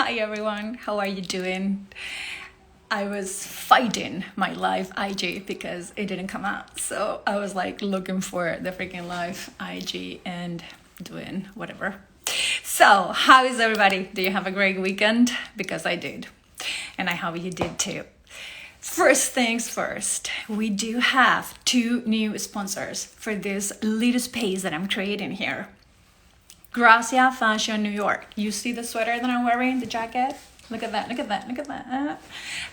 Hi everyone, how are you doing? I was fighting my live IG because it didn't come out. So I was like looking for the freaking live IG and doing whatever. So, how is everybody? Do you have a great weekend? Because I did. And I hope you did too. First things first, we do have 2 new sponsors for this little space that I'm creating here. Gracia Fashion New York. You see the sweater that I'm wearing, the jacket? Look at that, look at that, look at that.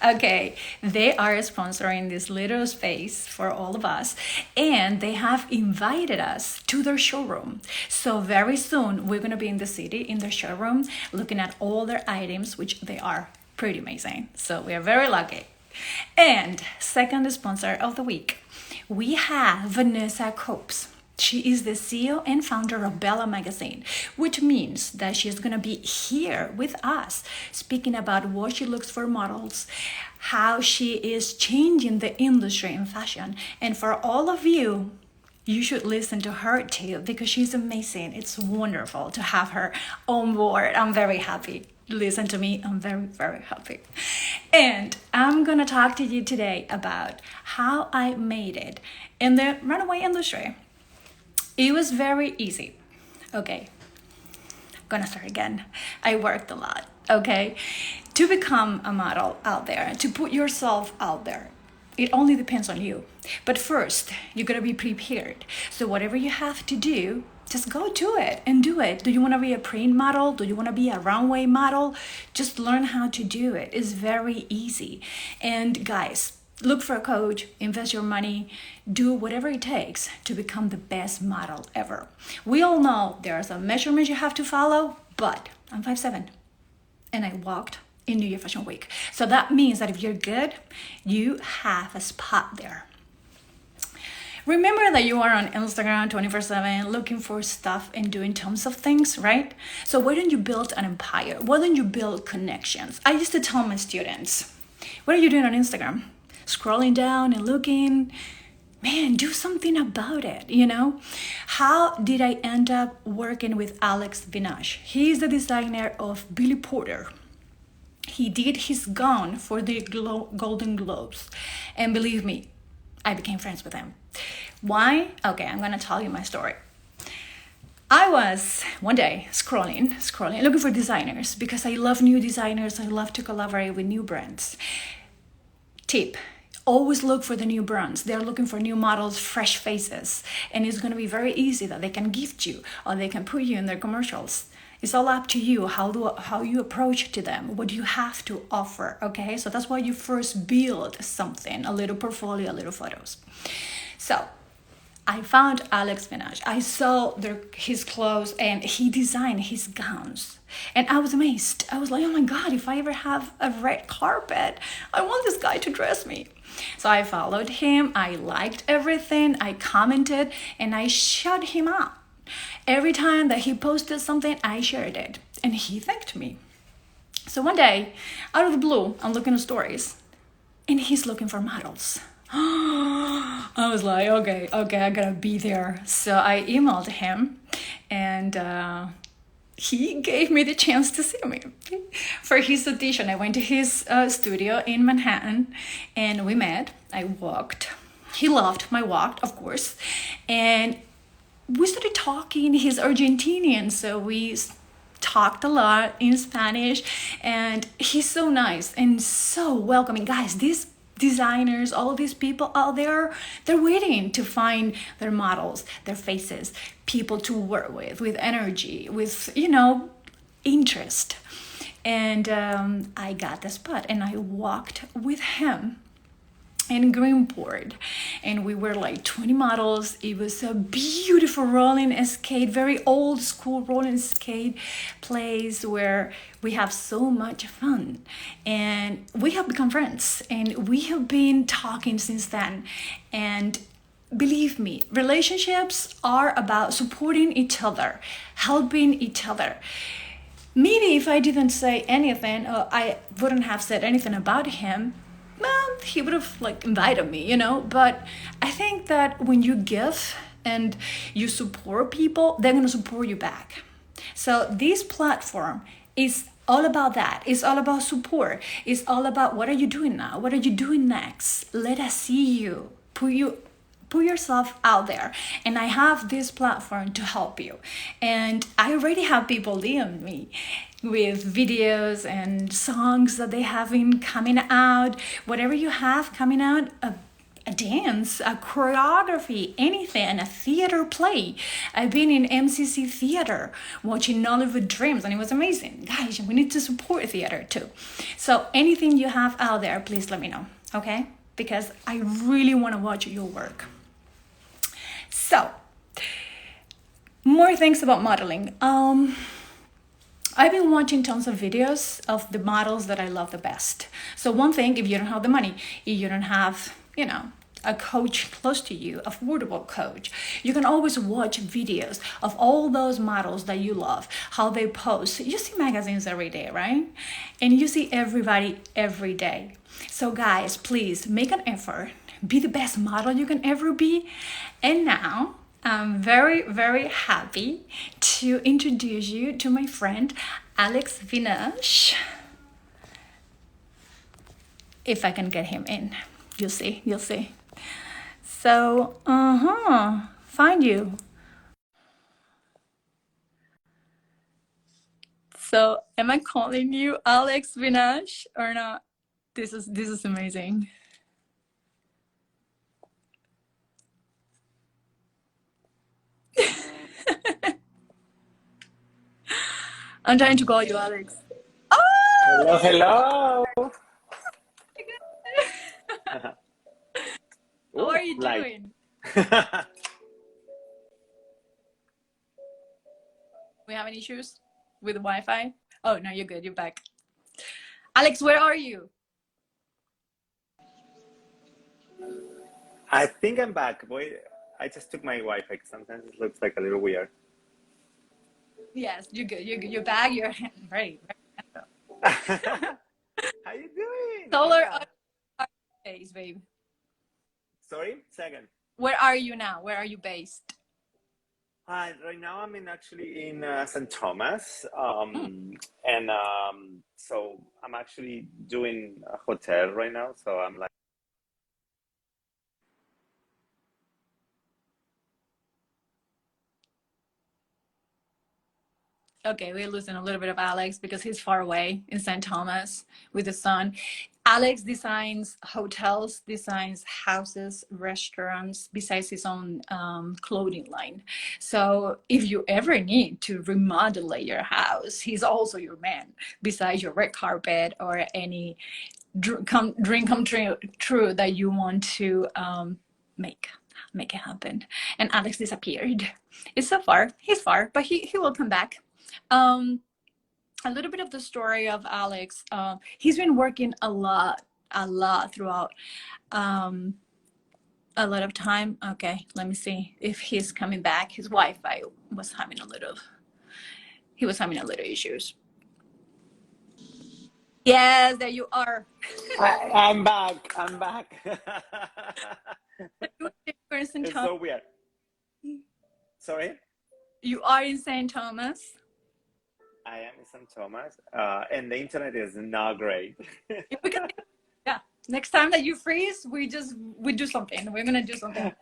Okay, they are sponsoring this little space for all of us, and they have invited us to their showroom. So very soon, we're gonna be in the city, in their showroom, looking at all their items, which they are pretty amazing. So we are very lucky. And second sponsor of the week, we have Vanessa Copes. She is the CEO and founder of Bella Magazine, which means that she's going to be here with us speaking about what she looks for models, how she is changing the industry in fashion. And for all of you, you should listen to her too because she's amazing. It's wonderful to have her on board. I'm very happy. Listen to me. I'm very, very happy. And I'm going to talk to you today about how I made it in the runway industry. It was very easy. Okay, I'm gonna start again. I worked a lot, okay? To become a model out there, to put yourself out there, it only depends on you. But first, you gotta be prepared. So whatever you have to do, just go do it and do it. Do you wanna be a print model? Do you wanna be a runway model? Just learn how to do it. It's very easy. And guys, look for a coach, invest your money, do whatever it takes to become the best model ever. We all know there are some measurements you have to follow, but I'm 5'7", and I walked in New York Fashion Week. So that means that if you're good, you have a spot there. Remember that you are on Instagram 24/7 looking for stuff and doing tons of things, right? So why don't you build an empire? Why don't you build connections? I used to tell my students, what are you doing on Instagram? Scrolling down and looking, man, do something about it, you know? How did I end up working with Alex Vinash? He's the designer of Billy Porter. He did his gown for the Golden Globes. And believe me, I became friends with him. Why? Okay, I'm gonna tell you my story. I was one day scrolling, looking for designers because I love new designers. I love to collaborate with new brands. Tip. Always look for the new brands. They're looking for new models, fresh faces. And it's going to be very easy that they can gift you or they can put you in their commercials. It's all up to you how you approach to them, what you have to offer, okay? So that's why you first build something, a little portfolio, a little photos. So I found Alex Vinash. I saw his clothes and he designed his gowns. And I was amazed. I was like, oh my God, if I ever have a red carpet, I want this guy to dress me. So I followed him. I liked everything. I commented and I shut him out. Every time that he posted something, I shared it. And he thanked me. So one day, out of the blue, I'm looking at stories and he's looking for models. I was like, okay, I gotta be there. So I emailed him and he gave me the chance to see me for his audition. I went to his studio in Manhattan and we met. I walked. He loved my walk, of course. And we started talking. He's Argentinian, so we talked a lot in Spanish. And he's so nice and so welcoming. Guys, these designers, all of these people out there, they're waiting to find their models, their faces, people to work with energy, with, interest. And I got the spot and I walked with him in Greenport, and we were like 20 models. It was a beautiful rolling skate, very old school rolling skate place where we have so much fun, and we have become friends and we have been talking since then. And believe me, relationships are about supporting each other, helping each other. Maybe if I didn't say anything, I wouldn't have said anything about him, well, he would have invited me, But I think that when you give and you support people, they're going to support you back. So this platform It's all about that. It's all about support. It's all about what are you doing now? What are you doing next? Let us see you. Put yourself out there, and I have this platform to help you. And I already have people DM me with videos and songs that they have been coming out. Whatever you have coming out, a dance, a choreography, anything, a theater play. I've been in MCC theater watching Nollywood Dreams, and it was amazing. Guys, we need to support theater too. So anything you have out there, please let me know, okay? Because I really want to watch your work. So, more things about modeling. I've been watching tons of videos of the models that I love the best. So one thing, if you don't have the money, if you don't have, a coach close to you, affordable coach, you can always watch videos of all those models that you love, how they post. You see magazines every day, right? And you see everybody every day. So guys, please make an effort. Be the best model you can ever be. And now, I'm very, very happy to introduce you to my friend, Alex Vinash. If I can get him in. You'll see. So, find you. So, am I calling you Alex Vinash or not? This is amazing. I'm trying to call you Alex. Oh, Hello, hello. how Ooh, are you light. doing? We having issues with the Wi-Fi? Oh no, you're good. You're back. Alex, where are you? I think I'm back. Boy, I just took my Wi-Fi. Sometimes it looks like a little weird. Yes, you're good. You're good. You're back. You're very, How you doing? solar Hola. days, babe. Sorry, second. Where are you now? Where are you based? Right now I'm actually in St. Thomas, Mm. and so I'm actually doing a hotel right now. So I'm like, Okay, we're losing a little bit of Alex because he's far away in St. Thomas with the sun. Alex designs hotels, designs houses, restaurants, besides his own clothing line. So if you ever need to remodel your house, he's also your man, besides your red carpet or any dream come true that you want to make make it happen. And Alex disappeared. It's so far. He's far, but he will come back. Um, a little bit of the story of Alex. He's been working a lot throughout a lot of time. Okay, let me see if he's coming back. His Wi-Fi was having a little. He was having a little issues. Yes, there you are. I'm back. I'm back. You are in St. It's Thomas. so weird. Sorry. You are in St. Thomas. I am in St. Thomas, and the internet is not great. If we can, yeah. Next time that you freeze, we do something. We're gonna do something.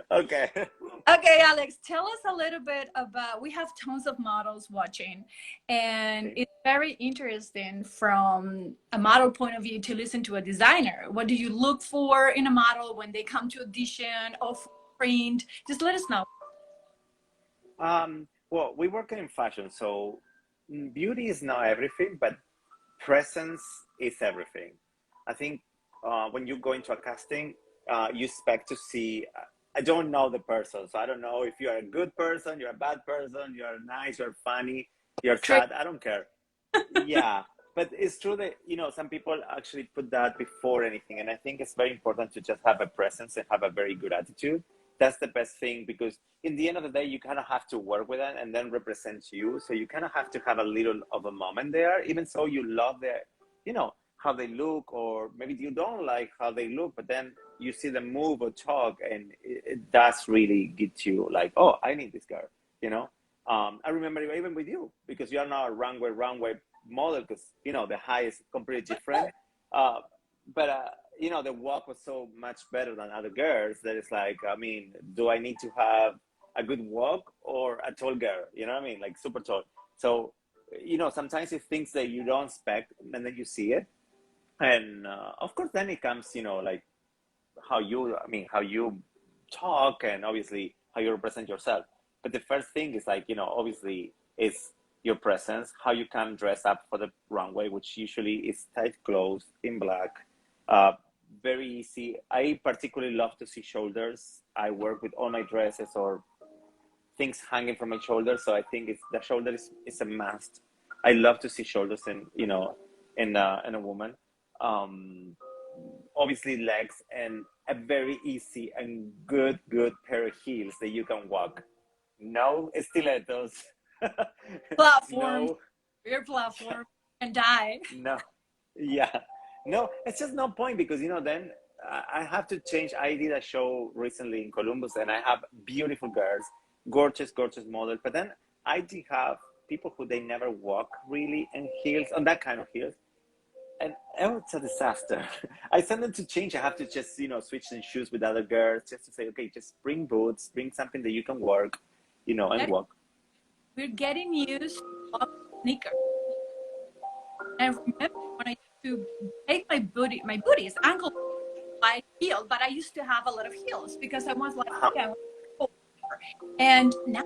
Okay. Okay, Alex, tell us a little bit about. We have tons of models watching, and Okay. it's very interesting from a model point of view to listen to a designer. What do you look for in a model when they come to audition or for print? Just let us know. Well, we work in fashion, so beauty is not everything, but presence is everything. I think when you go into a casting, you expect to see. I don't know the person, so I don't know if you're a good person, you're a bad person, you're nice, you're funny, you're Trick. sad. I don't care. Yeah, but it's true that some people actually put that before anything, and I think it's very important to just have a presence and have a very good attitude. That's the best thing because in the end of the day, you kind of have to work with it and then represent you. So you kind of have to have a little of a moment there, even so you love how they look, or maybe you don't like how they look, but then you see them move or talk, and it does really get you like, oh, I need this girl, you know. I remember even with you, because you are now a runway model, because the height is completely different. Uh, but the walk was so much better than other girls that it's like, I mean, do I need to have a good walk or a tall girl? You know what I mean? Like super tall. So sometimes it's things that you don't expect, and then you see it, and of course, then it comes, like how you talk, and obviously how you represent yourself. But the first thing is like, obviously is your presence, how you can dress up for the runway, which usually is tight clothes in black. Uh, Very easy. I particularly love to see shoulders. I work with all my dresses or things hanging from my shoulders, so I think the shoulder is a must. I love to see shoulders in a woman. Um, Obviously legs, and a very easy and good pair of heels that you can walk. No stilettos. Platforms, No. your platform, and die. No. Yeah. No, it's just no point, because then I have to change. I did a show recently in Columbus, and I have beautiful girls, gorgeous models, but then I did have people who they never walk really in heels, on that kind of heels. And oh, it's a disaster. I send them to change. I have to just, switch in shoes with other girls, just to say, okay, just bring boots, bring something that you can work, and walk. We're getting used to sneakers. And I remember when I used to take my booties, ankle high heel, but I used to have a lot of heels because I was like, Uh-huh. okay, I want to go over. And now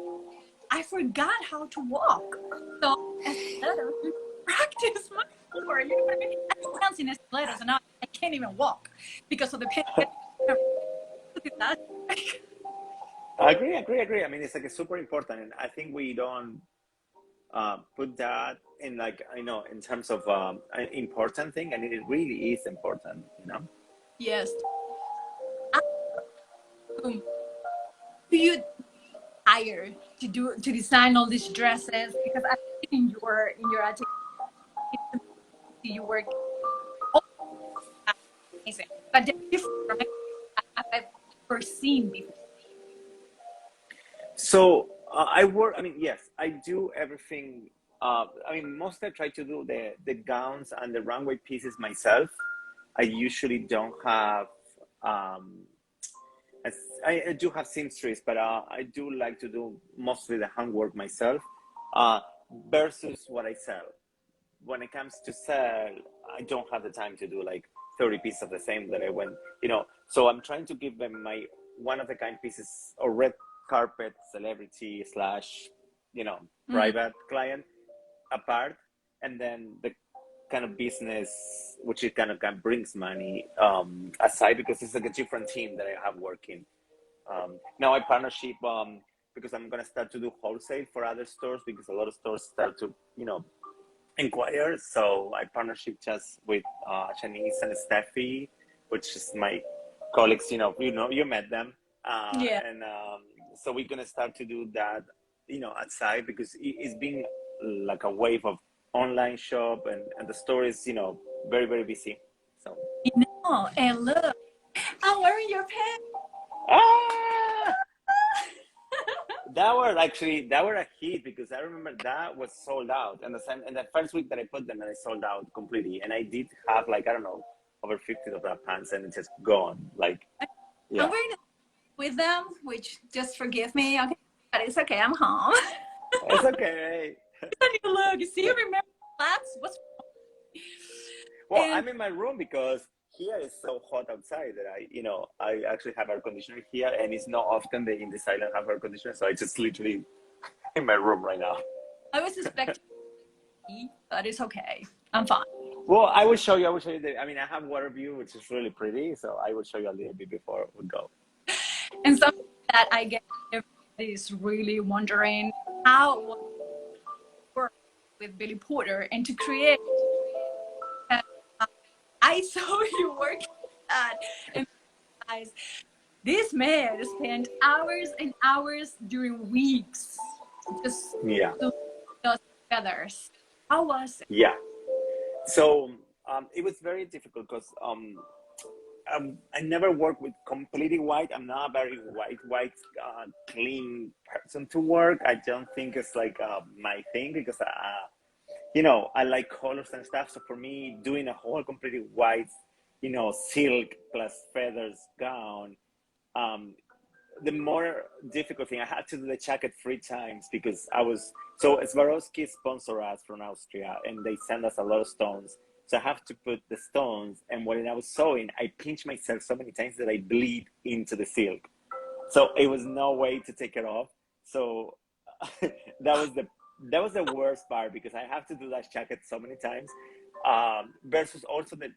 I forgot how to walk. So as stilettos, you practice much more. You know what I mean? I can dance in stilettos, and now I can't even walk because of the pain. Agree. I mean, it's like it's super important, and I think we don't put that in, like, in terms of an important thing, and it really is important. Yes. Do you hire to design all these dresses? Because I've seen in your activity, you work all amazing, but they're different from I've ever seen before. So I work. I mean, yes, I do everything. I mean, mostly I try to do the gowns and the runway pieces myself. I usually don't have. Um, I do have seamstress, but I do like to do mostly the handwork myself. Uh, versus what I sell. When it comes to sell, I don't have the time to do like 30 pieces of the same that I went. So I'm trying to give them my one of the kind pieces, or red carpet celebrity slash, Mm. private client apart, and then the kind of business, which it kind of brings money aside, because it's like a different team that I have working. Now I partnership, because I'm gonna start to do wholesale for other stores, because a lot of stores start to inquire. So I partnership just with Shanice and Steffi, which is my colleagues. You met them, Yeah. and so we're gonna start to do that, outside, because it's been like a wave of online shop, and the store is very very busy. So And look, I'm wearing your pants. ah, that were a hit, because I remember that was sold out, and the first week that I put them, and I sold out completely, and I did have, like, I don't know, over 50 of that pants, and it's just gone. Like, I'm yeah, wearing it with them, which just forgive me, okay? But it's okay. I'm home. it's okay. Look, see, you remember flats? What's Well, and I'm in my room because here is so hot outside that I actually have air conditioner here, and it's not often that in this island have air conditioner, so I just literally in my room right now. I was expecting, but it's okay. I'm fine. Well, I will show you. I will show you. I mean, I have water view, which is really pretty. So I will show you a little bit before we go. And something that I get everybody is really wondering how it work with Billy Porter and to create. Uh, I saw you work at and guys, this man spent hours and hours during weeks just Yeah, to those feathers. How was it? yeah. So it was very difficult, because I never work with completely white. I'm not a very white, clean person to work. I don't think it's like my thing because I like colors and stuff. So for me, doing a whole completely white, silk plus feathers gown, um, the more difficult thing, I had to do the jacket 3 times because so Swarovski sponsor us from Austria and they send us a lot of stones. So I have to put the stones, and when I was sewing, I pinched myself so many times that I bleed into the silk. So it was no way to take it off. So that was the worst part because I have to do that jacket so many times. Versus also the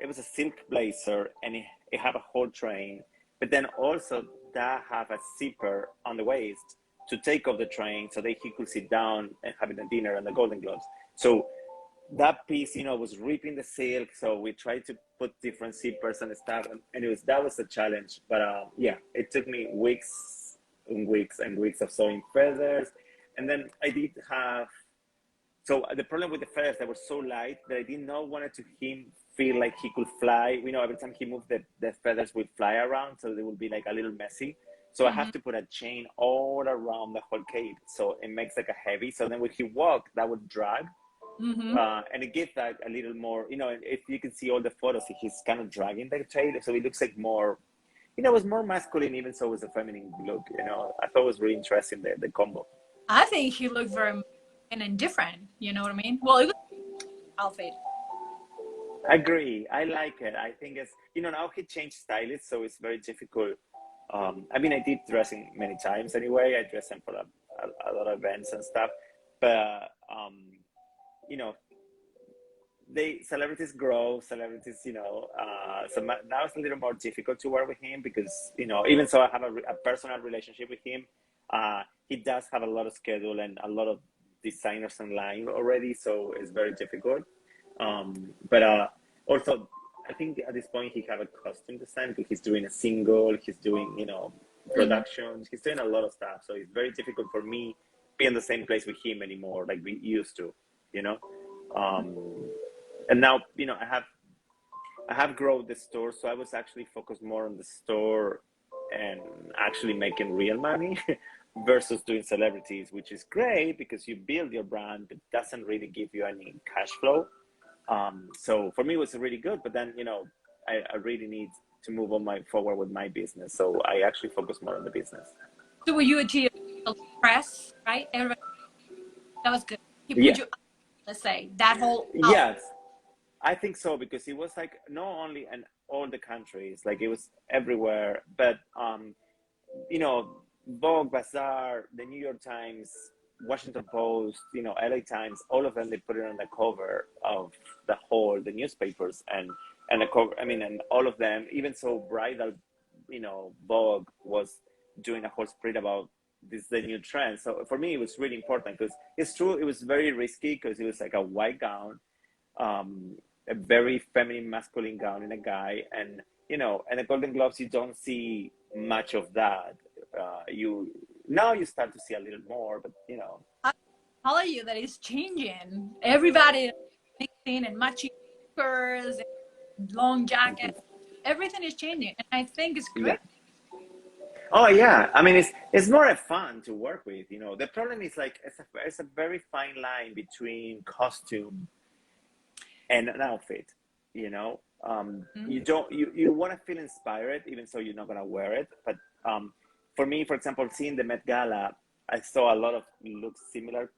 it was a silk blazer and it had a whole train, but then also that have a zipper on the waist to take off the train so that he could sit down and having a dinner and the Golden Globes. So that piece, was ripping the silk. So we tried to put different zippers and stuff, and that was a challenge. But yeah, it took me weeks and weeks and weeks of sewing feathers, and then I did have. So the problem with the feathers, they were so light that I did not want to him feel like he could fly. Every time he moved, the feathers would fly around, so they would be like a little messy. So I have to put a chain all around the whole cape, so it makes like a heavy. So then when he walked, that would drag, and it gives that a little more. If you can see all the photos, he's kind of dragging the tail, so it looks like more. It was more masculine, even so it was a feminine look. I thought it was really interesting the combo. I think he looked very masculine and different. You know what I mean? Well, it was outfit. I agree. I like it. I think it's now he changed stylists, so it's very difficult. I mean, I did dressing many times anyway. I dressed him for a lot of events and stuff, but you know, celebrities grow. Celebrities, so now it's a little more difficult to work with him because even so, I have a personal relationship with him. He does have a lot of schedule and a lot of designers online already, so it's very difficult. But also, I think at this point he have a costume design because he's doing a single, he's doing productions, he's doing a lot of stuff. So it's very difficult for me be in the same place with him anymore, like we used to, you know. And now I have grown the store, so I was actually focused more on the store and actually making real money versus doing celebrities, which is great because you build your brand, but doesn't really give you any cash flow. So for me, it was really good. But then, I really need to move on forward with my business. So I actually focus more on the business. So were you a press, right? Everybody, that was good. He put Yeah. you, let's say, that whole outfit. Yes, I think so because it was like not only in all the countries, like it was everywhere. But Vogue, Bazaar, the New York Times, Washington Post, LA Times, all of them, they put it on the cover of the newspapers and the cover. I mean, and all of them, even so bridal, Vogue was doing a whole spread about this the new trend. So for me, it was really important because it's true. It was very risky because it was like a white gown, a very feminine, masculine gown in a guy, and the Golden Globes, you don't see much of that. Now you start to see a little more, but I tell you that it's changing. Everybody is mixing and matching skirts and long jackets. Everything is changing, and I think it's yeah. great. Oh yeah, I mean it's more fun to work with. The problem is like it's a very fine line between costume and an outfit. You don't you want to feel inspired, even so you're not gonna wear it. But for me, for example, seeing the Met Gala, I saw a lot of looks similar,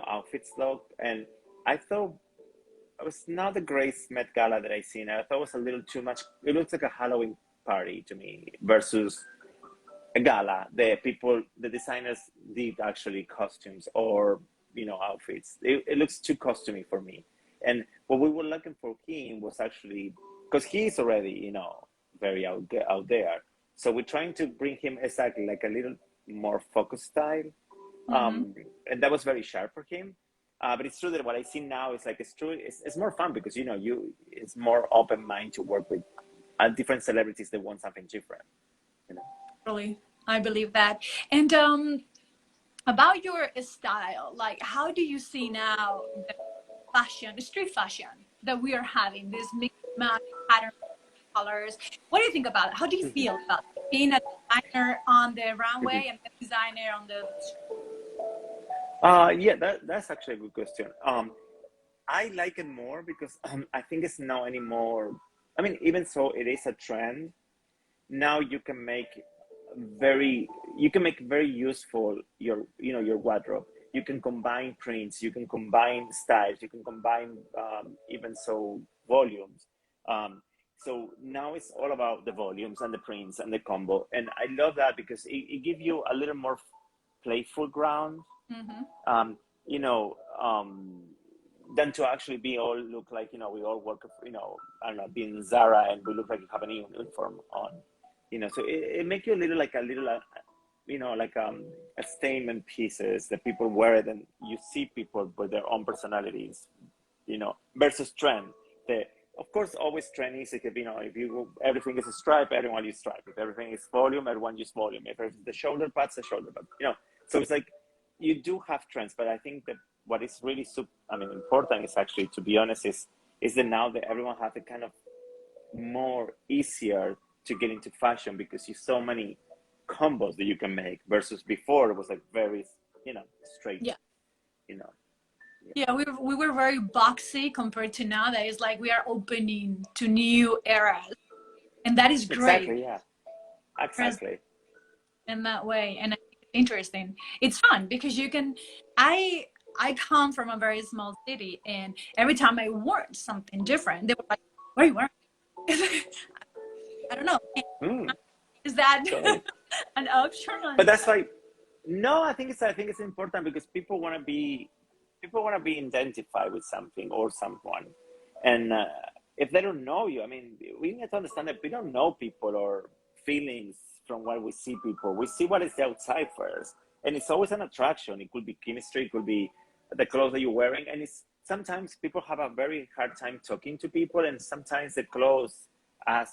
outfits look, and I thought it was not the great Met Gala that I seen. I thought it was a little too much. It looks like a Halloween party to me versus a gala. The designers did actually costumes or outfits. It looks too costumey for me. And what we were looking for him was actually because he's already very out there. So we're trying to bring him exactly like a little more focused style, and that was very sharp for him. But it's true that what I see now is like it's true. It's more fun because it's more open mind to work with different celebrities that want something different. Really, I believe that. And about your style, like how do you see now the fashion, street fashion that we are having, this mixed match pattern? colors. What do you think about it? How do you feel about being a designer on the runway and the designer on the Yeah, that's actually a good question. I like it more because I think it's not anymore. I mean, even so, it is a trend. Now you can make very useful your wardrobe. You can combine prints, you can combine styles, you can combine even so volumes. So now it's all about the volumes and the prints and the combo, and I love that because it gives you a little more playful ground. mm-hmm. um, you know, than to actually be all look like, we all work, I don't know, being Zara and we look like we have an uniform on, so it makes you like a statement pieces that people wear it and you see people with their own personalities, versus trend. Of course, always trend is if everything is a stripe, everyone use stripe. If everything is volume, everyone use volume. If it's the shoulder pads, the shoulder pad. So it's like you do have trends, but I think that what is really important is actually, to be honest, is that now that everyone has a kind of more easier to get into fashion because you so many combos that you can make versus before it was like very straight. Yeah. Yeah. Yeah, we were very boxy compared to now that it's like we are opening to new eras, and that is great. Exactly. Yeah. Exactly. In that way, and it's interesting. It's fun because you can. I come from a very small city, and every time I wore something different, they were like, "What are you wearing?" I don't know. Is that Totally. an option? But that's like, no, I think it's important because people want to be identified with something or someone, and if they don't know you, I mean, we need to understand that we don't know people or feelings from what we see people. We see what is the outside first, and it's always an attraction. It could be chemistry, it could be the clothes that you're wearing, and it's sometimes people have a very hard time talking to people, and sometimes the clothes as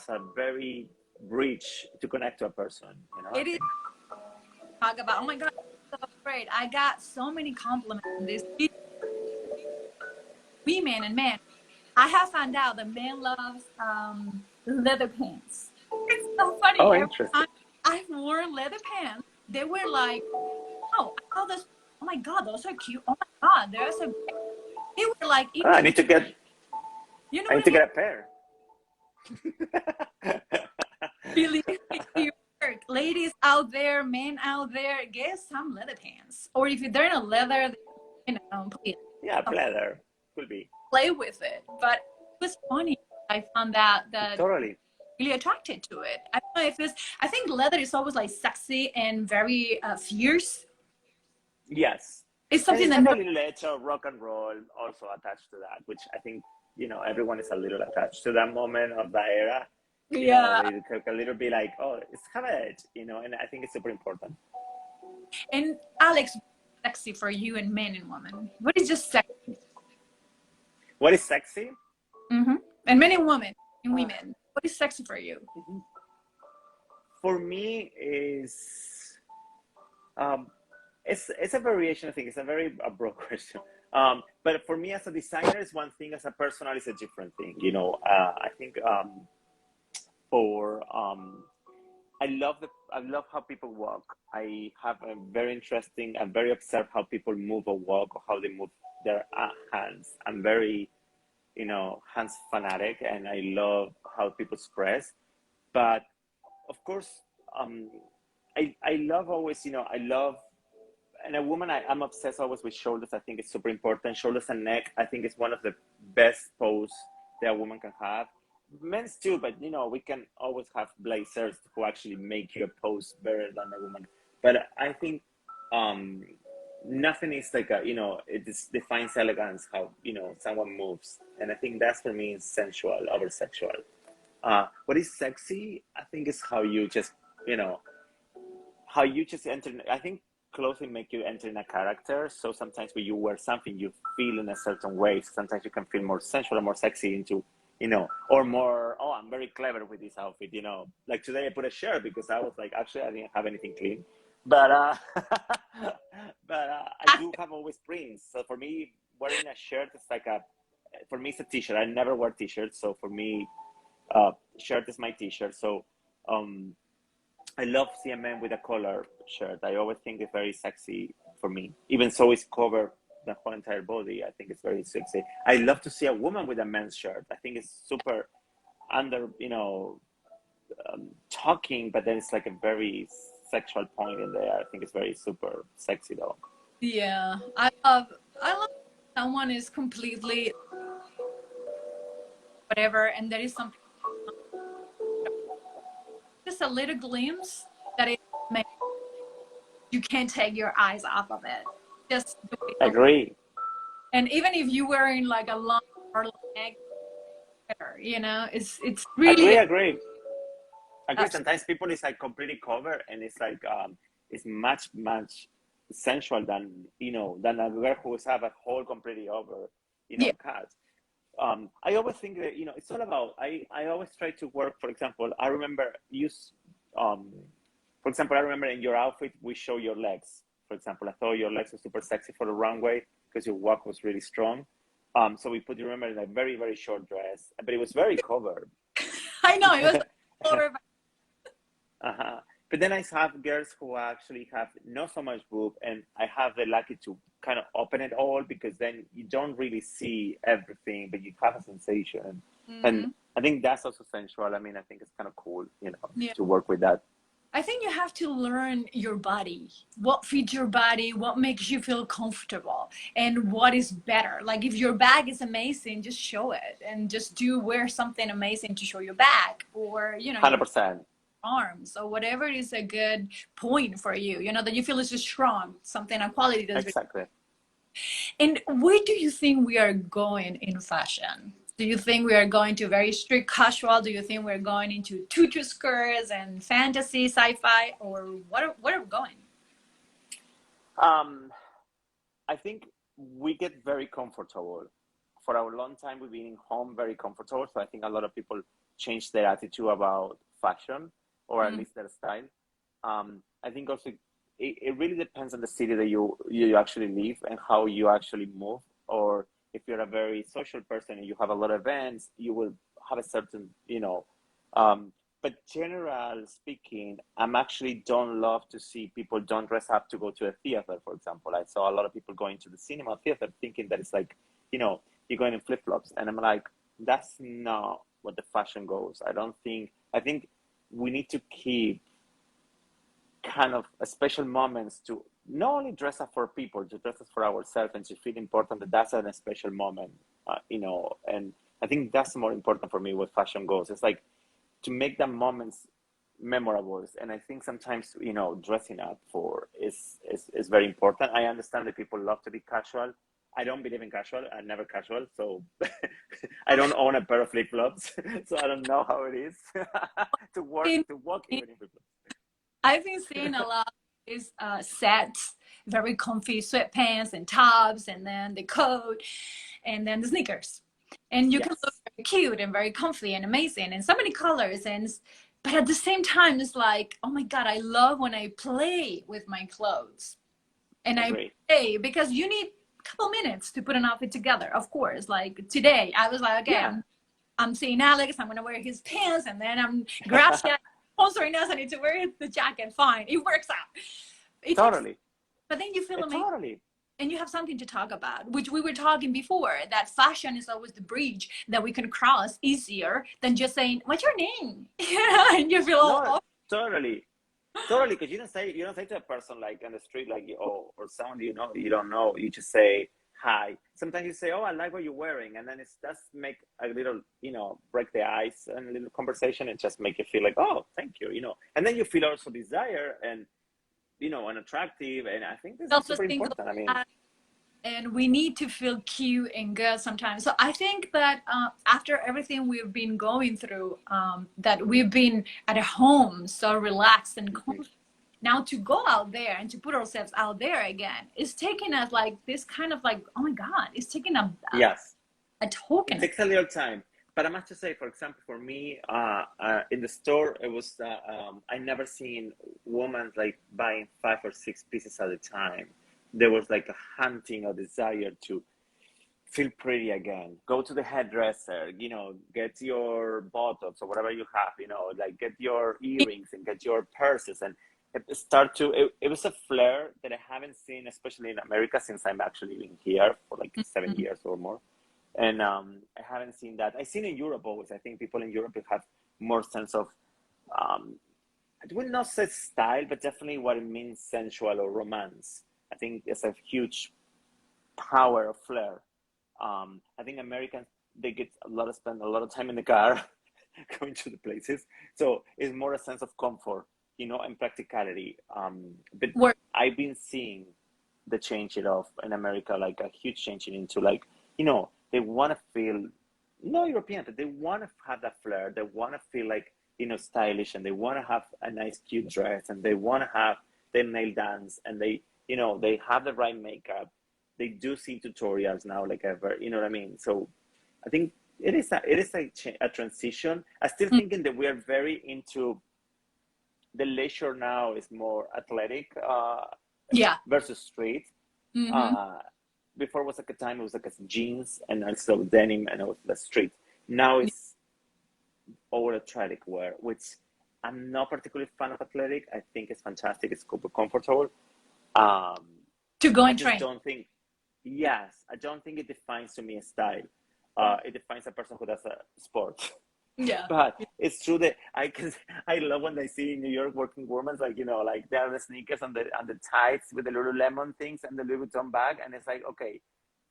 a very bridge to connect to a person. It is talk about. Oh my god, so great! I got so many compliments on this. Women and men. I have found out that men loves leather pants. It's so funny. Oh, Every interesting. time I've worn leather pants, they were like, "Oh, I saw this. Oh my god, those are cute. Oh my god, they're so great." They were like, Oh, I need to get you know I what need I to mean? get a pair. Really, your work. Ladies out there, men out there, get some leather pants. Or if they're in a leather, please Yeah, pleather could be. play with it. But it was funny. I found that Totally. really attracted to it. I don't know if it's. I think leather is always like sexy and very fierce. Yes. It's And something it's that got a little edge of rock and roll also attached to that, which I think, everyone is a little attached to that moment of that era. yeah. They take a little bit like, oh, it's have edge, and I think it's super important. And Alex, sexy for you and men and women. What is just sexy? What is sexy? Mm-hmm. And men and women and Uh, women. What is sexy for you? for me is um, it's a variation. I think it's a very broad question. But for me as a designer is one thing. As a personal is a different thing. I think for I love how people walk. I have a very interesting and very observed how people move or walk or how they move their hands. I'm very hands fanatic, and I love how people express. But of course, um, I love always, I love, and a woman, I'm obsessed always with shoulders. I think it's super important. Shoulders and neck, I think it's one of the best pose that a woman can have. Men's too, but we can always have blazers who actually make you a pose better than a woman. But I think um, nothing is like it just defines elegance how someone moves, and I think that's for me sensual over sexual. What is sexy, I think, is how you just enter. I think clothing make you enter in a character. So sometimes when you wear something, you feel in a certain way. Sometimes you can feel more sensual and more sexy into, or more. Oh, I'm very clever with this outfit. Like today I put a shirt because I was like, actually, I didn't have anything clean, but I do have always prints. So for me, wearing a shirt is like for me, it's a t-shirt. I never wear t-shirts. So for me, shirt is my t-shirt. So I love see a man with a collar shirt. I always think it's very sexy for me. Even so it's covered the whole entire body. I think it's very sexy. I love to see a woman with a men's shirt. I think it's super under, talking, but then it's like a very sexual point in there. I think it's very super sexy though. Yeah, I love someone is completely whatever, and there is something, just a little glimpse that it makes you can't take your eyes off of it. Just the way the, Agree. and even if you're wearing like a long or leg, it's really Agree, agree. Agree. uh, Sometimes people is like completely covered and it's like it's much, much sensual than than a girl who's have a whole completely over, yeah. cut. I always think that it's all about. I always try to work. For example, I remember um, for example, I remember in your outfit we show your legs. For example, I thought your legs were super sexy for the runway because your walk was really strong. So we put you remember in a very very short dress, but it was very covered. I know it was over. Uh-huh. But then I have girls who actually have not so much boob, and I have the lucky to kind of open it all because then you don't really see everything, but you have a sensation. And Hmm. I think that's also sensual. I mean, I think it's kind of cool, Yeah. to work with that. I think you have to learn your body, what fits your body, what makes you feel comfortable, and what is better. Like if your bag is amazing, just show it and just wear something amazing to show your back, or your 100%. arms, or whatever is a good point for you. That you feel is just strong, something a quality that's very. Exactly. And where do you think we are going in fashion? Do you think we are going to very strict casual? Do you think we're going into tutu skirts and fantasy, sci-fi, or what are we going? Um, I think we get very comfortable. For a long time, we've been home very comfortable. So I think a lot of people change their attitude about fashion, or at Mm, least their style. I think also it really depends on the city that you actually live and how you actually move. Or if you're a very social person and you have a lot of events, you will have a certain, um, but general speaking, I'm actually don't love to see people don't dress up to go to a theater, for example. I saw a lot of people going to the cinema theater thinking that it's like, you're going in flip flops. And I'm like, that's not what the fashion goes. I think we need to keep kind of a special moments to not only dress up for people, to dress up for ourselves and to feel important that that's a special moment, and I think that's more important for me what fashion goes. It's like to make the moments memorable. And I think sometimes, dressing up for is very important. I understand that people love to be casual. I don't believe in casual. I'm never casual. So I don't own a pair of flip flops. So I don't know how it is to walk even in flip flops. I've been seeing a lot of these sets, very comfy sweatpants and tops, and then the coat, and then the sneakers. And you can look Yes. very cute and very comfy and amazing, and so many colors. But at the same time, it's like, oh my God, I love when I play with my clothes. And I Agree. play because you need a couple minutes to put an outfit together, of course. Like today, I was like, okay, Yeah. I'm seeing Alex. I'm gonna wear his pants, and then I'm Gracia. Sponsoring us, I need to wear the jacket. Fine, it works out. It takes, Totally. but then you feel amazing, Totally. and you have something to talk about, which we were talking before. That fashion is always the bridge that we can cross easier than just saying, "What's your name?" And you feel all, No, oh, totally. Totally, because you don't say to a person like on the street like or someone you don't know. You just say hi. Sometimes you say, "Oh, I like what you're wearing," and then it does make a little break the ice and a little conversation and just make you feel like, "Oh, thank you," and then you feel also desire and attractive, and I think this is super self-esteem goes important. I mean, up, and we need to feel cute and good sometimes. So I think that after everything we've been going through, that we've been at home so relaxed and mhm. comfortable. Now to go out there and to put ourselves out there again is taking us like this kind of like, oh my God, it's taking Yes, a it token. takes a little time. But I must just say, for example, for me, in the store, it was I never seen women like buying 5 or 6 pieces at a time. There was like a hunting or desire to feel pretty again. Go to the hairdresser, get your bottles or whatever you have, like get your earrings and get your purses and it was a flair that I haven't seen, especially in America, since I'm actually living here for like 7 years or more. And I haven't seen that. I've seen in Europe always. I think people in Europe have more sense of, I would not say style, but definitely what it means sensual or romance. I think it's a huge power of flair. I think Americans, they spend a lot of time in the car going to the places. So it's more a sense of comfort, and practicality. But Work. I've been seeing the change it off in America, like a huge change into like, they want to feel no European, but they want to have that flair. They want to feel like, stylish, and they want to have a nice, cute dress, and they want to have their nail dance, and they have the right makeup. They do see tutorials now, like ever, you know what I mean? So I think it is a transition. I still thinking that we are very into the leisure now is more athletic Yeah. versus street. Mm-hmm. Before was like a time it was like a jeans and also denim and it was the street. Now it's all athletic wear, which I'm not particularly fan of athletic. I think it's fantastic. It's super comfortable. To go I and just train. don't think, yes, I don't think it defines to me a style. It defines a person who does a sport. Yeah. But it's true that I love when I see New York working women, like, like they have the sneakers and the tights with the Lululemon things and the Louis Vuitton bag. And it's like, okay,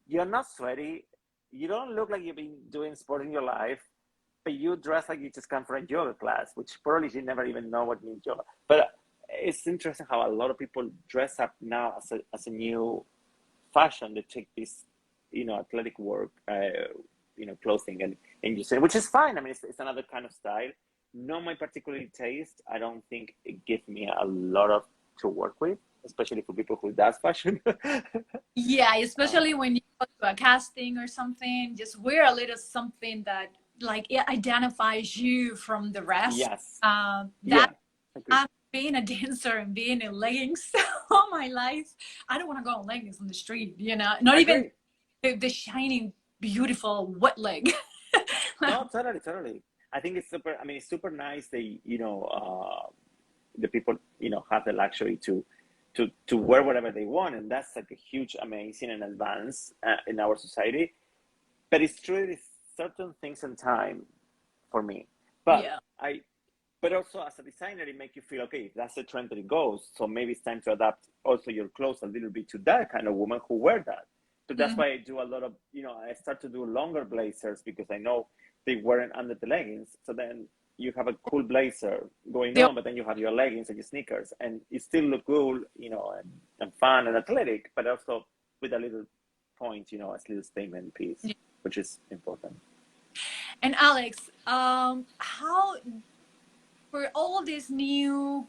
you're not sweaty. You don't look like you've been doing sport in your life, but you dress like you just come from a yoga class, which probably you never even know what means yoga. But it's interesting how a lot of people dress up now as a new fashion. They take this, athletic work, clothing and you say, which is fine. I mean, it's another kind of style. Not my particular taste. I don't think it gives me a lot of to work with, especially for people who does fashion. Yeah, uh, especially when you go to a casting or something, just wear a little something that like it identifies you from the rest. yes, That yeah, agree. I'm being a dancer and being in leggings all my life. I don't want to go in leggings on the street, not even Agree. the shining, beautiful wet leg. No, totally, totally. I think it's super. I mean, it's super nice. The people, have the luxury to wear whatever they want, and that's like a huge, amazing, and advance in our society. But it's true, it's certain things in time for me. But Yeah. I, but also as a designer, it makes you feel okay. If that's the trend that it goes, so maybe it's time to adapt also your clothes a little bit to that kind of woman who wear that. So that's Mhm. why I do a lot of, I start to do longer blazers because I know they weren't under the leggings. So then you have a cool blazer going The on, but then you have your leggings and your sneakers, and it still look cool, and fun and athletic, but also with a little point, a little statement piece, which is important. And Alex, how for all these new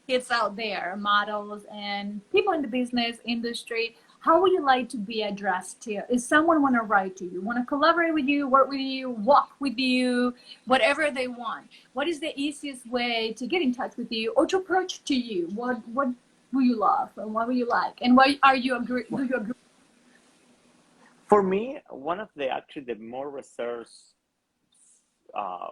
kids out there, models and people in the business industry, how would you like to be addressed to? If someone want to write to you, want to collaborate with you, work with you, walk with you, whatever they want, what is the easiest way to get in touch with you or to approach to you? What do you love and what do you like? And why are you agree? Do you agree? For me, one of the actually the more reserved uh,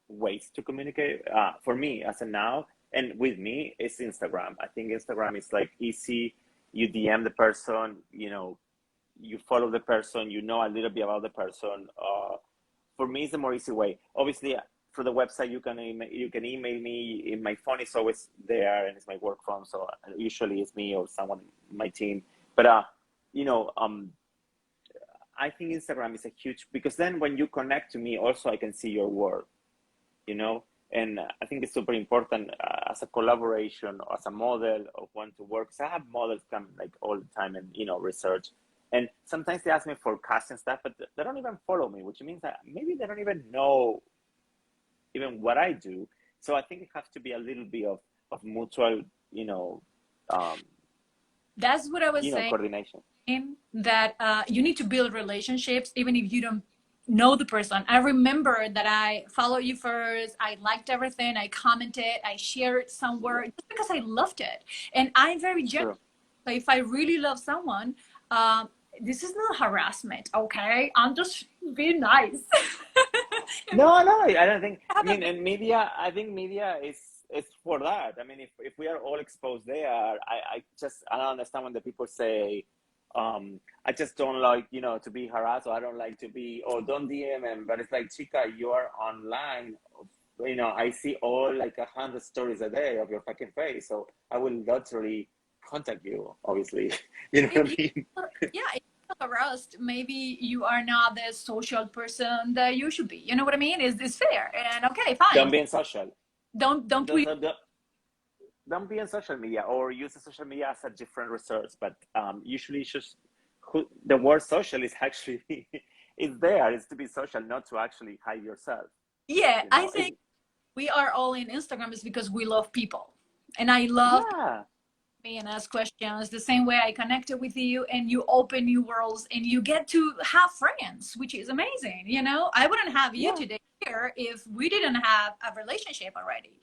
ways to communicate for me as a now and with me is Instagram. I think Instagram is like easy. You DM the person, you follow the person, you know a little bit about the person. For me, it's the more easy way. Obviously, for the website, you can email me. My phone is always there, and it's my work phone, so usually it's me or someone on my team. But you know, um, I think Instagram is a huge because then when you connect to me, also I can see your work, and I think it's super important as a collaboration or as a model of one to work. So I have models come like all the time and research, and sometimes they ask me for casting stuff, but they don't even follow me, which means that maybe they don't even know even what I do. So I think it has to be a little bit of mutual, um, That's what I was saying. coordination. That you need to build relationships even if you don't know the person. I remember that I followed you first. I liked everything. I commented. I shared somewhere Yeah, just because I loved it. And I'm very it's genuine. true. So if I really love someone, this is not harassment, okay? I'm just being nice. No, no, I don't think. I mean, and media. I think media is for that. I mean, if we are all exposed there, I don't understand when the people say, I just don't like to be harassed, or I don't like to be, or don't DM him. But it's like, chica, you are online. I see all like 100 stories a day of your fucking face, so I will literally contact you. Obviously, you know If what I you, mean. yeah, if you feel harassed, maybe you are not the social person that you should be. You know what I mean? Is this fair? And okay, Don't fine. be in social. Don't put. Don't be on social media, or use the social media as a different resource. But usually it's just the word social is actually is there. It's to be social, not to actually hide yourself. Yeah, You I know, think we are all in Instagram is because we love people, and I love yeah, me and ask questions the same way I connected with you, and you open new worlds and you get to have friends, which is amazing. I wouldn't have you yeah, today here if we didn't have a relationship already.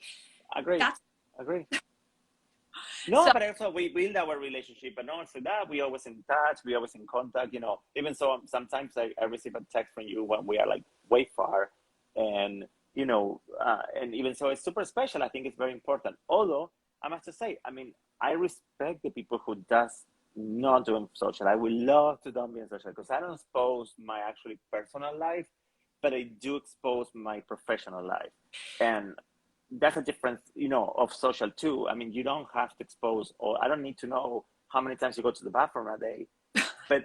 agree, That's agree. so No, but also we build our relationship, and also that we always in touch, we always in contact. Even so, sometimes I receive a text from you when we are like way far, and and even so, it's super special. I think it's very important. Although I must just say, I mean, I respect the people who does not doing social. I would love to don't be in social because I don't expose my actually personal life, but I do expose my professional life, and that's a difference, of social too. I mean, you don't have to expose, or I don't need to know how many times you go to the bathroom a day, but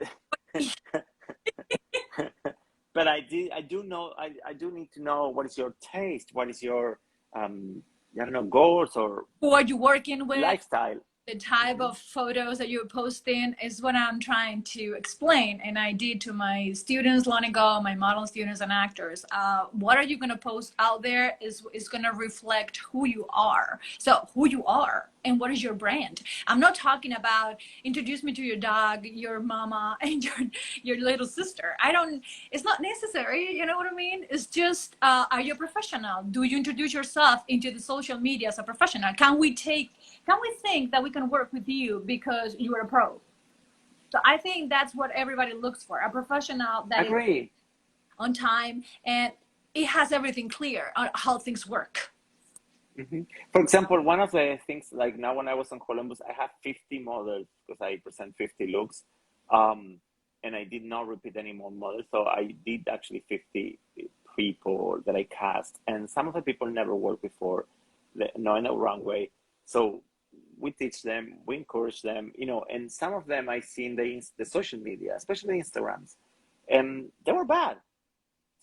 but I do know, I do need to know what is your taste, what is your I don't know, goals or who are you working with? lifestyle. The type Hmm. of photos that you're posting is what I'm trying to explain. And I did to my students long ago, my model students and actors. What are you going to post out there is going to reflect who you are. So who you are and what is your brand. I'm not talking about introduce me to your dog, your mama, and your little sister. I don't. It's not necessary. You know what I mean? It's just are you a professional? Do you introduce yourself into the social media as a professional? Can we think that we can work with you because you are a pro? So I think that's what everybody looks for, a professional that is Agree. on time and it has everything clear on how things work. Hmm. For example, one of the things, like now when I was in Columbus, I have 50 models because I present 50 looks. Um, and I did not repeat any more models. So I did actually 50 people that I cast. And some of the people never worked before, no, in a runway. So we teach them, we encourage them, and some of them I see in the social media, especially Instagrams, and they were bad.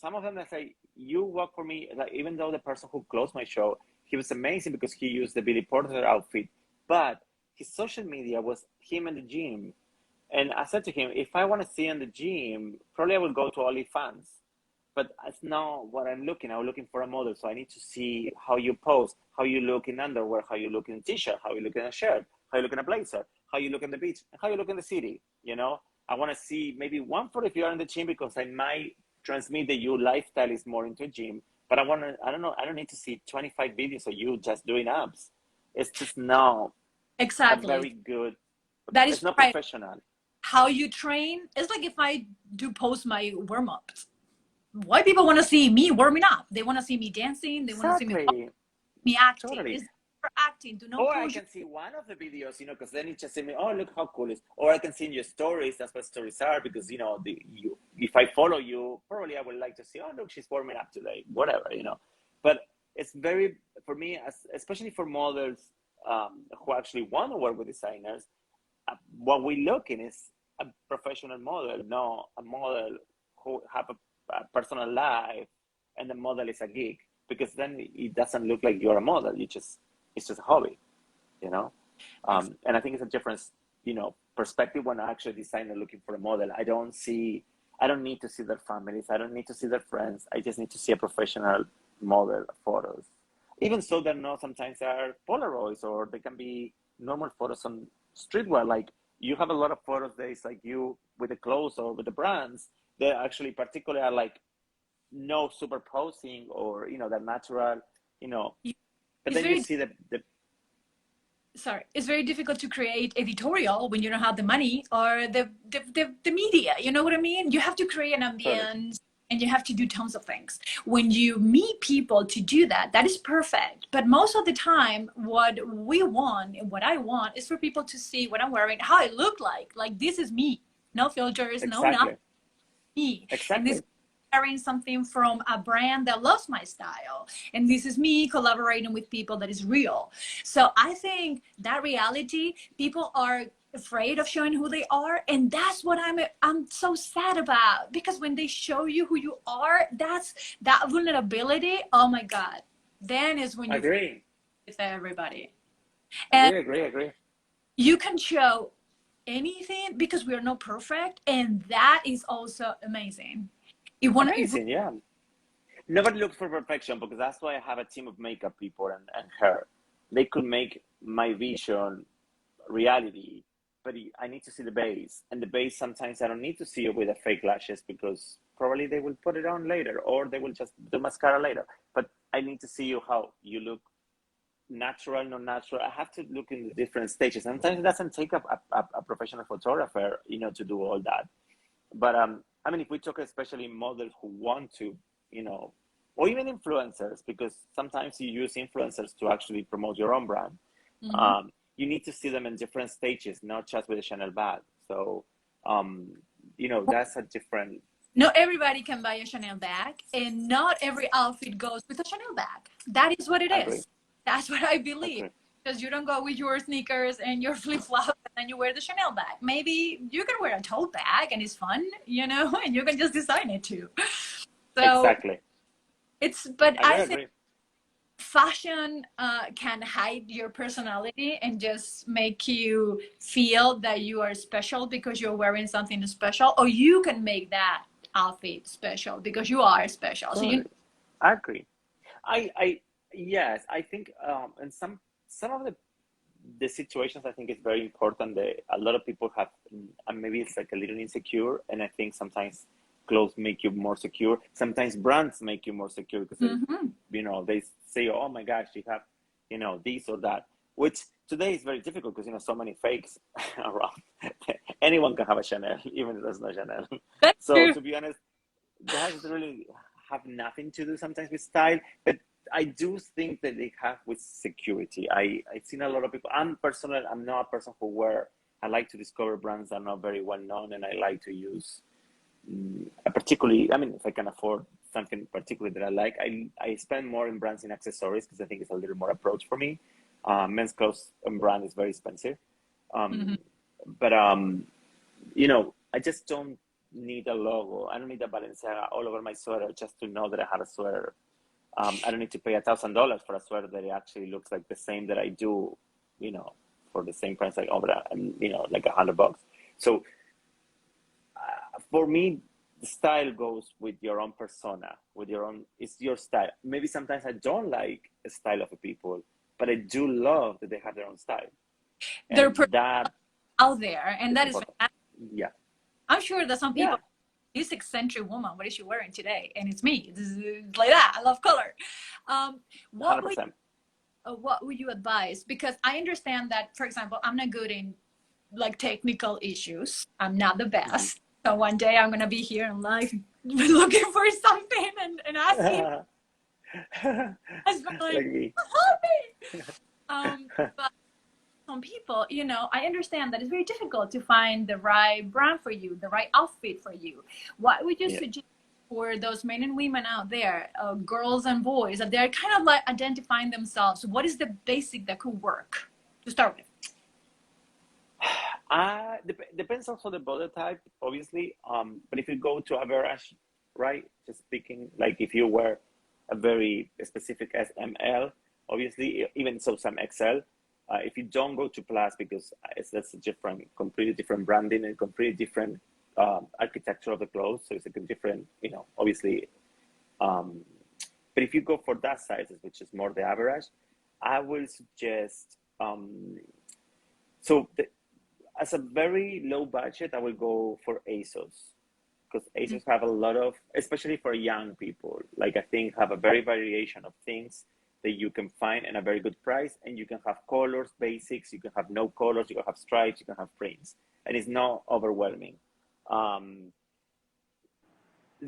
Some of them that say, you work for me, like even though the person who closed my show, he was amazing because he used the Billy Porter outfit, but his social media was him in the gym. And I said to him, if I want to see in the gym, probably I will go to OnlyFans. But that's not what I'm looking. I'm looking for a model, so I need to see how you pose, how you look in underwear, how you look in a t-shirt, how you look in a shirt, how you look in a blazer, how you look in the beach, and how you look in the city. I want to see maybe one for if you are in the gym because I might transmit that your lifestyle is more into a gym. But I don't know, I don't need to see 25 videos of you just doing abs. It's just not a Exactly. very good, That it's is not right. professional. How you train is like if I do post my warm ups. Why people want to see me warming up? They want to see me dancing. They want to see me Exactly, me acting. totally. It's for acting. Do not Or I push. can see one of the videos, because then it just say me, oh, look how cool it is. Or I can see in your stories, that's what stories are, because, if I follow you, probably I would like to see, oh, look, she's warming up today, whatever. But it's very, for me, especially for models who actually want to work with designers, what we look in is a professional model, not a model who have a personal life and the model is a geek, because then it doesn't look like you're a model. It's just a hobby you know and I think it's a different perspective when I actually designer looking for a model. I don't need to see their families, I don't need to see their friends, I just need to see a professional model photos. Even so, they're not, sometimes are polaroids, or they can be normal photos on streetwear. Like, you have a lot of photos days like you with the clothes or with the brands, they actually particularly are like no superposing, or they're natural you know but It's then you very see the sorry, it's very difficult to create editorial when you don't have the money or the media. You know what I mean? You have to create an Totally. ambience and you have to do tons of things. When you meet people to do that, that is perfect. But most of the time, what we want and what I want is for people to see what I'm wearing, how I look like this is me. No filters, no nothing. Exactly. Me. And this Exactly. wearing something from a brand that loves my style, and this is me collaborating with people that is real. So I think that reality, people are afraid of showing who they are, and that's what I'm so sad about, because when they show you who you are, that's that vulnerability. Oh my god, then is when you Agree. with everybody. And Agree. you can show anything because we are not perfect, and that is also amazing. If Amazing. Yeah. Nobody looks for perfection because that's why I have a team of makeup people and hair. They could make my vision reality, but I need to see the base. And the base, sometimes I don't need to see it with the fake lashes because probably they will put it on later or they will just do mascara later. But I need to see you how you look, natural, not natural. I have to look in the different stages. Sometimes it doesn't take up a professional photographer, to do all that. But I mean, if we talk especially models who want to, you know, or even influencers, because sometimes you use influencers to actually promote your own brand. Mhm. You need to see them in different stages, not just with a Chanel bag. So, that's a different. Not everybody can buy a Chanel bag, and not every outfit goes with a Chanel bag. That is what it Agree, is. That's what I believe. agree. Because you don't go with your sneakers and your flip flops and then you wear the Chanel bag. Maybe you can wear a tote bag and it's fun, and you can just design it too. So Exactly. but Agree, I think agree. fashion can hide your personality and just make you feel that you are special because you're wearing something special, or you can make that outfit special because you are special. So you Totally. I agree. I yes, I think and some of the situations I think is very important that a lot of people have, and maybe it's like a little insecure, and I think sometimes clothes make you more secure. Sometimes brands make you more secure because Mhm. they say, oh my gosh, you have this or that, which today is very difficult because so many fakes around. Anyone can have a Chanel, even if there's no Chanel. That's So true. to be honest, that has really have nothing to do sometimes with style, but I do think that they have with security. I've seen a lot of people. I'm not a person who wear. I like to discover brands that are not very well known, and I like to use a particularly. I mean, if I can afford something particularly that I like, I spend more in brands and accessories because I think it's a little more approach for me. Men's clothes and brand is very expensive, Mhm. um, but I just don't need a logo. I don't need a Balenciaga all over my sweater just to know that I have a sweater. I don't need to pay $1,000 for a sweater that it actually looks like the same that I do, you know, for the same price, like over that, like $100. So for me, the style goes with your own persona, with your own. It's your style. Maybe sometimes I don't like the style of the people, but I do love that they have their own style, They're and that out there, and is that is important. fantastic. Yeah, I'm sure that some people, yeah, this eccentric woman, what is she wearing today? And it's me. This is like that. I love color. Um, what would 100%. what would you advise? Because I understand that, for example, I'm not good in like technical issues. I'm not the best. So one day I'm gonna be here in life looking for something and asking husband like, Like me. help me. But some people, I understand that it's very difficult to find the right brand for you, the right outfit for you. What would you Yeah. suggest for those men and women out there, girls and boys, that they're kind of like identifying themselves? What is the basic that could work to start with? Depends also the body type, obviously. But if you go to average, right? Just speaking, like if you wear a very specific SML, obviously, even so some XL. If you don't go to plus because that's a completely different branding and completely different architecture of the clothes, so it's a different, obviously. Um, but if you go for that sizes, which is more the average, I will suggest. So the, as a very low budget, I will go for ASOS because Mm. ASOS have a lot of, especially for young people. Like I think have a very variation of things. that you can find in a very good price, and you can have colors, basics, you can have no colors, you can have stripes, you can have prints, and it's not overwhelming. Um,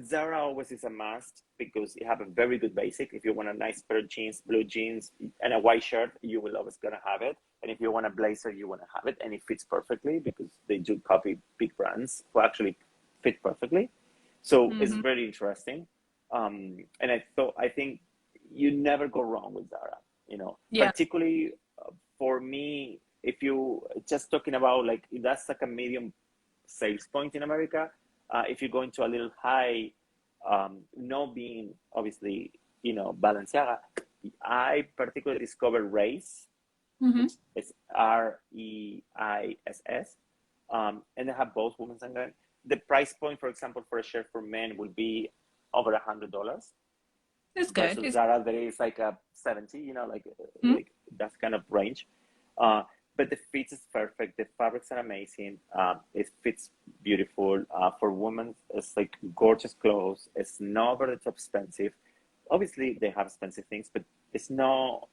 Zara always is a must because you have a very good basic. If you want a nice pair of jeans, blue jeans, and a white shirt, you will always gonna have it. And if you want a blazer, you want to have it, and it fits perfectly because they do copy big brands who actually fit perfectly. So it's Mm-hmm. very interesting. And I think you never go wrong with Zara. Yeah. Particularly for me, if you just talking about like that's like a medium sales point in America. If you go into a little high, no being obviously, Balenciaga, I particularly discovered Race, Mm-hmm. which is Reiss, and they have both women's and men. The price point, for example, for a shirt for men will be over $100 It's good. versus It's Zara, there is like a 70, mm-hmm. like that kind of range. Uh, but the fit is perfect. The fabrics are amazing. It fits beautiful. For women, it's like gorgeous clothes. It's not over the top expensive. Obviously, they have expensive things, but it's not,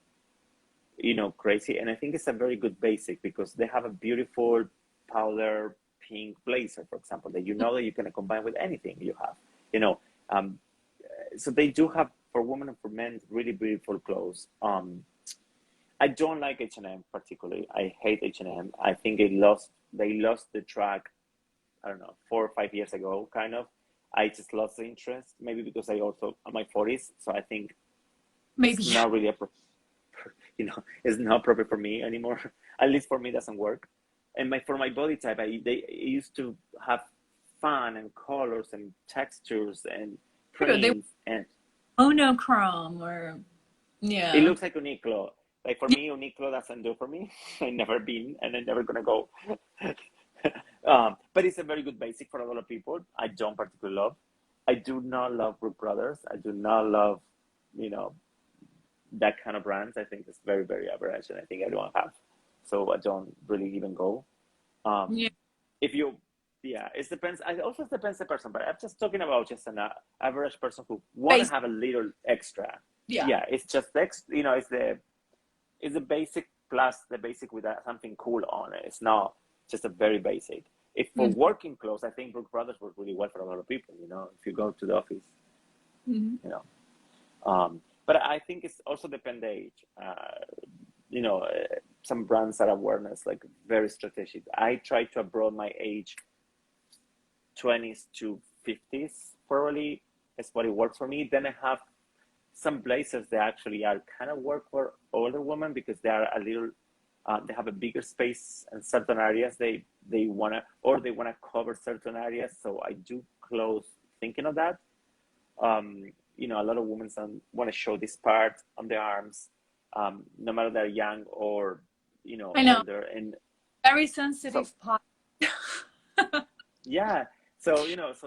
crazy. And I think it's a very good basic because they have a beautiful powder pink blazer, for example, that that you can combine with anything you have. You know, um, so they do have for women and for men really beautiful clothes. I don't like H&M particularly. I hate H&M. I think they lost the track. I don't know 4 or 5 years ago, kind of. I just lost the interest. Maybe because I also am my 40s, so I think it's Maybe. not really it's not proper for me anymore. At least for me, it doesn't work. And for my body type, they used to have fun and colors and textures and True. They prints, and monochrome or it yeah. looks like Uniqlo. Like for me, Uniqlo doesn't do for me. I never been, and I'm never gonna go. But it's a very good basic for a lot of people. I don't particularly love. I do not love Brook Brothers. I do not love, you know, that kind of brands. I think it's very, very average, and I think everyone have. So I don't really even go. Um, Yeah. if you, yeah, it depends. It also depends the person, but I'm just talking about just an average person who want to Base. have a little extra. Yeah. Yeah, it's just it's the basic plus the basic with something cool on it. It's not just a very basic. If for working clothes, I think Brook Brothers work really well for a lot of people. If you go to the office, Mm-hmm. you know. But I think it's also depend the age. You know, uh, some brands are awareness like very strategic. I try to abroad my age 20s to 50s probably is what it works for me. Then I have some blazers that actually are kind of work for older women because they are a little they have a bigger space in certain areas they wanna cover certain areas. So I do clothes thinking of that. A lot of women want to show this part on their arms, no matter they're young or I know. older. And Very so sensitive part. yeah, so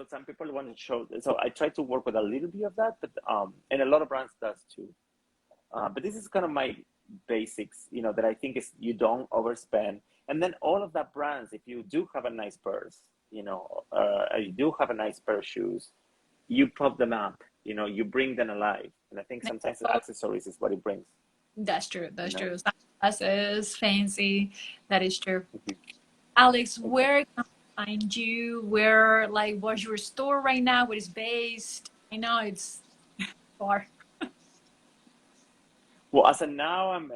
some people want to show. So I try to work with a little bit of that, but and a lot of brands does too. But this is kind of my basics, that I think is you don't overspend. And then all of that brands, if you do have a nice purse, you do have a nice pair of shoes, you pop them up, you bring them alive. And I think sometimes the Oh, accessories is what it brings, that's true. you That's know. true. Sunglasses, fancy. That is true. Mhm. Alex, Exactly. where can I find you? Where, like, what's your store right now? Where it's based? I know it's far. Well, as of now, I'm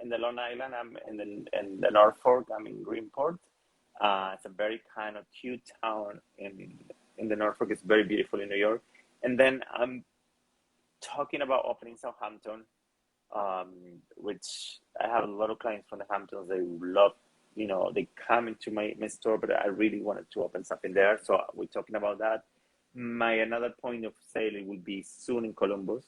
in the Long Island. I'm in the Norfolk. I'm in Greenport. It's a very kind of cute town in the Norfolk. It's very beautiful in New York. And then I'm talking about opening Southampton, um, which I have a lot of clients from the Hamptons. They love, they come into my store, but I really wanted to open something there. So we're talking about that. My another point of sale it will be soon in Columbus,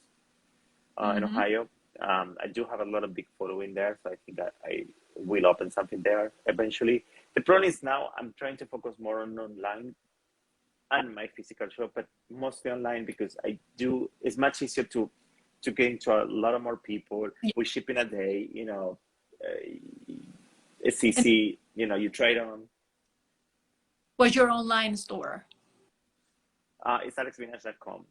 in Mm-hmm. Ohio. I do have a lot of big following there, so I think that I will open something there eventually. The problem is now I'm trying to focus more on online and my physical shop, but mostly online because it's much easier to get into a lot of more people. Yeah. We ship in a day, it's And easy, you try it on. what's your online store? It's alexvinash.com.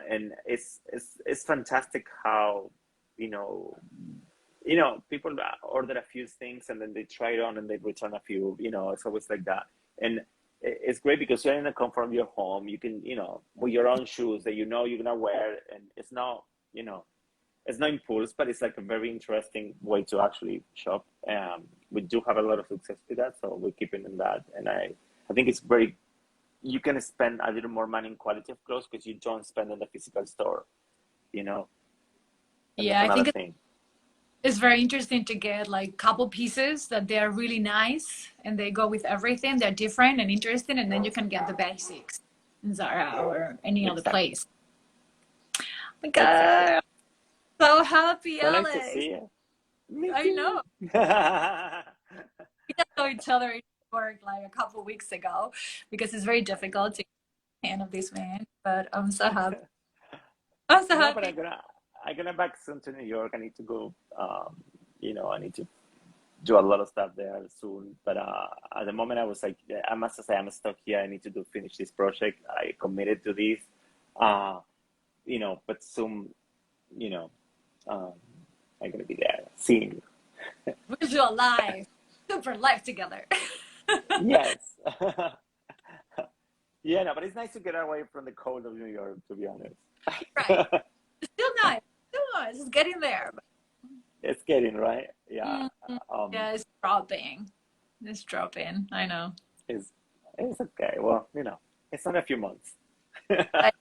And it's fantastic how people order a few things and then they try it on and they return a few. It's always like that. And it's great because you're in the comfort of your home. You can, with your own shoes that you're gonna wear, and it's not impulse, but it's like a very interesting way to actually shop. We do have a lot of success with that, so we're keeping in that. And I think it's very, you can spend a little more money in quality of clothes because you don't spend in the physical store, you know, and that's Yeah, I another think thing. it's very interesting to get like couple pieces that they are really nice and they go with everything. They're different and interesting, and then you can get the basics in Zara or any other Exactly. place. Oh my Exactly. God, so happy, So nice to Alex. see you. Me I too. know. We just saw each other in work like a couple weeks ago because it's very difficult to handle this man. But I'm so happy. I'm so No, but happy. I'm gonna back soon to New York. I need to go. I need to do a lot of stuff there soon. But at the moment, I was like, yeah, I must say, I'm stuck here. I need to finish this project. I committed to this. Uh, but soon, you know, um, I'm gonna be there seeing you. We'll do a live, super live together. Yes. Yeah, no, but it's nice to get away from the cold of New York, to be honest. Right. It's still nice. Still nice. It's getting there. It's getting right. Yeah. Mm, Um, yeah, it's dropping. It's dropping. I know. it's it's okay. Well, it's not a few months. I,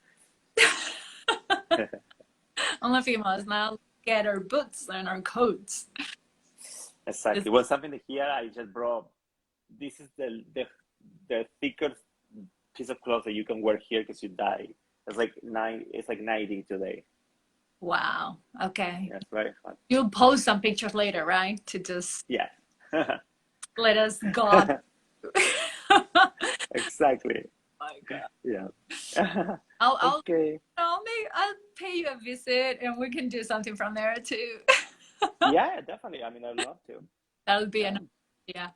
only females now get our boots and our coats. It's, Exactly. Well, something here I just brought. This is the thickest piece of clothes that you can wear here because you die. It's like 90 today. wow. Okay. Yeah, it's very hot. You'll post some pictures later, right? To just Yeah. let us God. Exactly. My God. Yeah. I'll Okay. I'll pay you a visit and we can do something from there too. Yeah, definitely. I mean, I'd love to. That'll be Yeah, an yeah.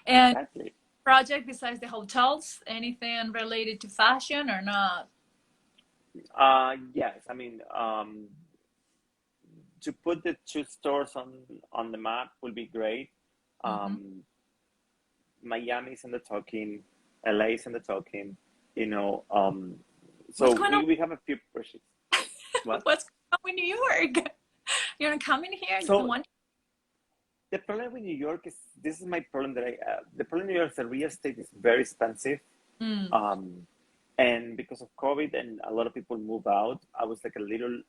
And exactly. project besides the hotels, anything related to fashion or not? Yes. I mean, to put the two stores on the map will be great. Hmm. Um, Miami's in the talking, LA's in the talking, you know. What's So going on? we have a few projects. What? What's going on in New York? You're not coming here? You don't So want? the problem with New York is this is my problem that the problem in New York is that real estate is very expensive. Mm. Um, and because of COVID and a lot of people move out, I was like a little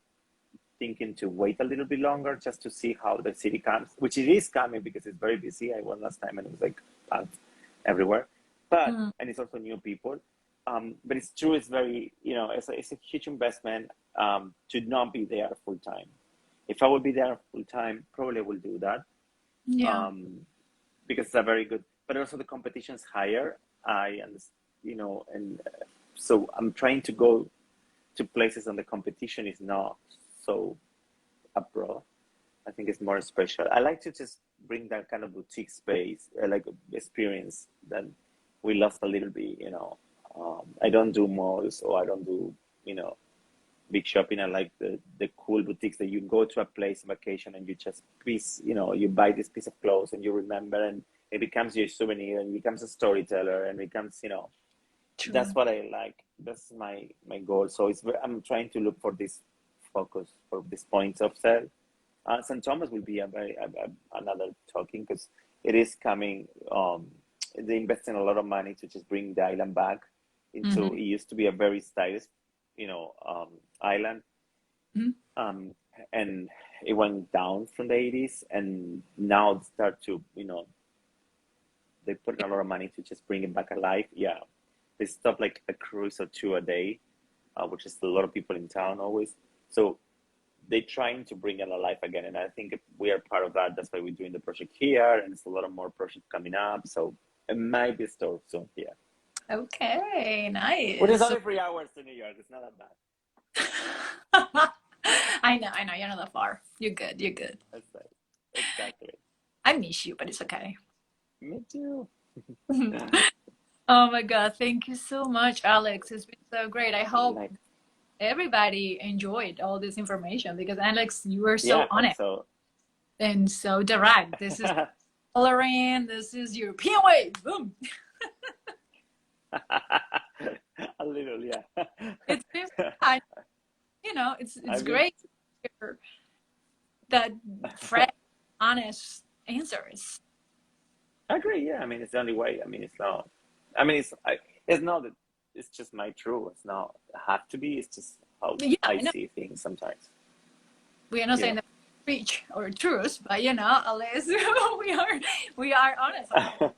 thinking to wait a little bit longer just to see how the city comes, which it is coming because it's very busy. I went last time and it was like packed everywhere, Mm. and it's also new people. But it's true, it's very, it's a huge investment to not be there full time. If I would be there full time, probably I will do that Yeah. um, because it's a very good, but also the competition's higher. I understand, and so I'm trying to go to places and the competition is not so abroad. I think it's more special. I like to just bring that kind of boutique space, like experience that we lost a little bit. I don't do malls or I don't do, you know, big shopping. I like the cool boutiques that you go to a place on vacation and you just you buy this piece of clothes and you remember and it becomes your souvenir and becomes a storyteller and becomes, that's True. what I like. That's my goal. So I'm trying to look for this focus for these points of sale. St. Thomas will be another talking because it is coming. They invest in a lot of money to just bring the island back into. Hmm. It used to be a very stylish, island, Hmm. um, and it went down from the 80s, and now it start to, they put in a lot of money to just bring it back alive. Yeah, they stop like a cruise or two a day, which is a lot of people in town always. So they're trying to bring it alive again, and I think we are part of that. That's why we're doing the project here, and it's a lot of more projects coming up. So it might be a store soon here, Okay, which is nice. only 3 hours to New York. It's not that bad. I know, you're not that far. You're good, you're good. That's right. Exactly. I miss you, but it's okay. Me too. Oh my God, thank you so much, Alex. It's been so great. I hope Like, everybody enjoyed all this information because Alex, you were Yeah, so I on hope it so. and so direct. This is coloring. This is European way. Boom. A little, yeah. It's been, I, it's I've been, great to hear that fresh, honest answers. I agree. Yeah, I mean, it's the only way. I mean, it's not. I mean, it's not that it's just my truth. It's not have to be. It's just how Yeah, I I know. see things sometimes. We are not You saying that we preach or truth, but at least we are honest about know.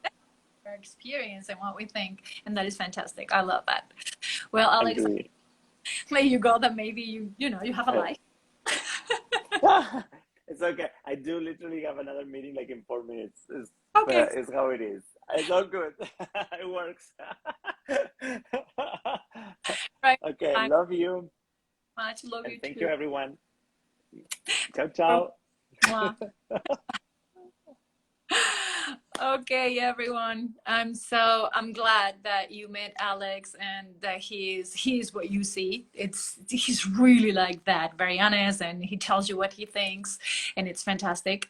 our experience and what we think, and that is fantastic. I love that. Well, Alex, Agree. may you go that maybe you have a Uh, life. it's okay. I do literally have another meeting like in 4 minutes. Okay, It's how it is. It's all good. It works. right. Okay, I love you. much love And you thank you, too. everyone. Ciao, ciao. Mwah. Okay, everyone. I'm glad that you met Alex and that he's what you see. He's really like that, very honest, and he tells you what he thinks, and it's fantastic.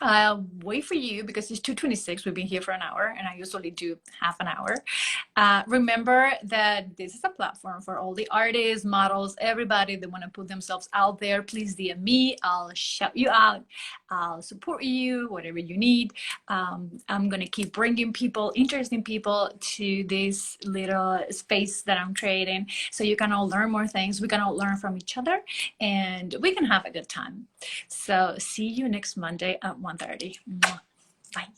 I'll wait for you because it's 2:26. We've been here for an hour, and I usually do half an hour. Remember that this is a platform for all the artists, models, everybody that want to put themselves out there. Please DM me. I'll shout you out. I'll support you, whatever you need. I'm going to keep bringing people, interesting people to this little space that I'm creating so you can all learn more things. We can all learn from each other and we can have a good time. So see you next Monday at 1:30. Bye.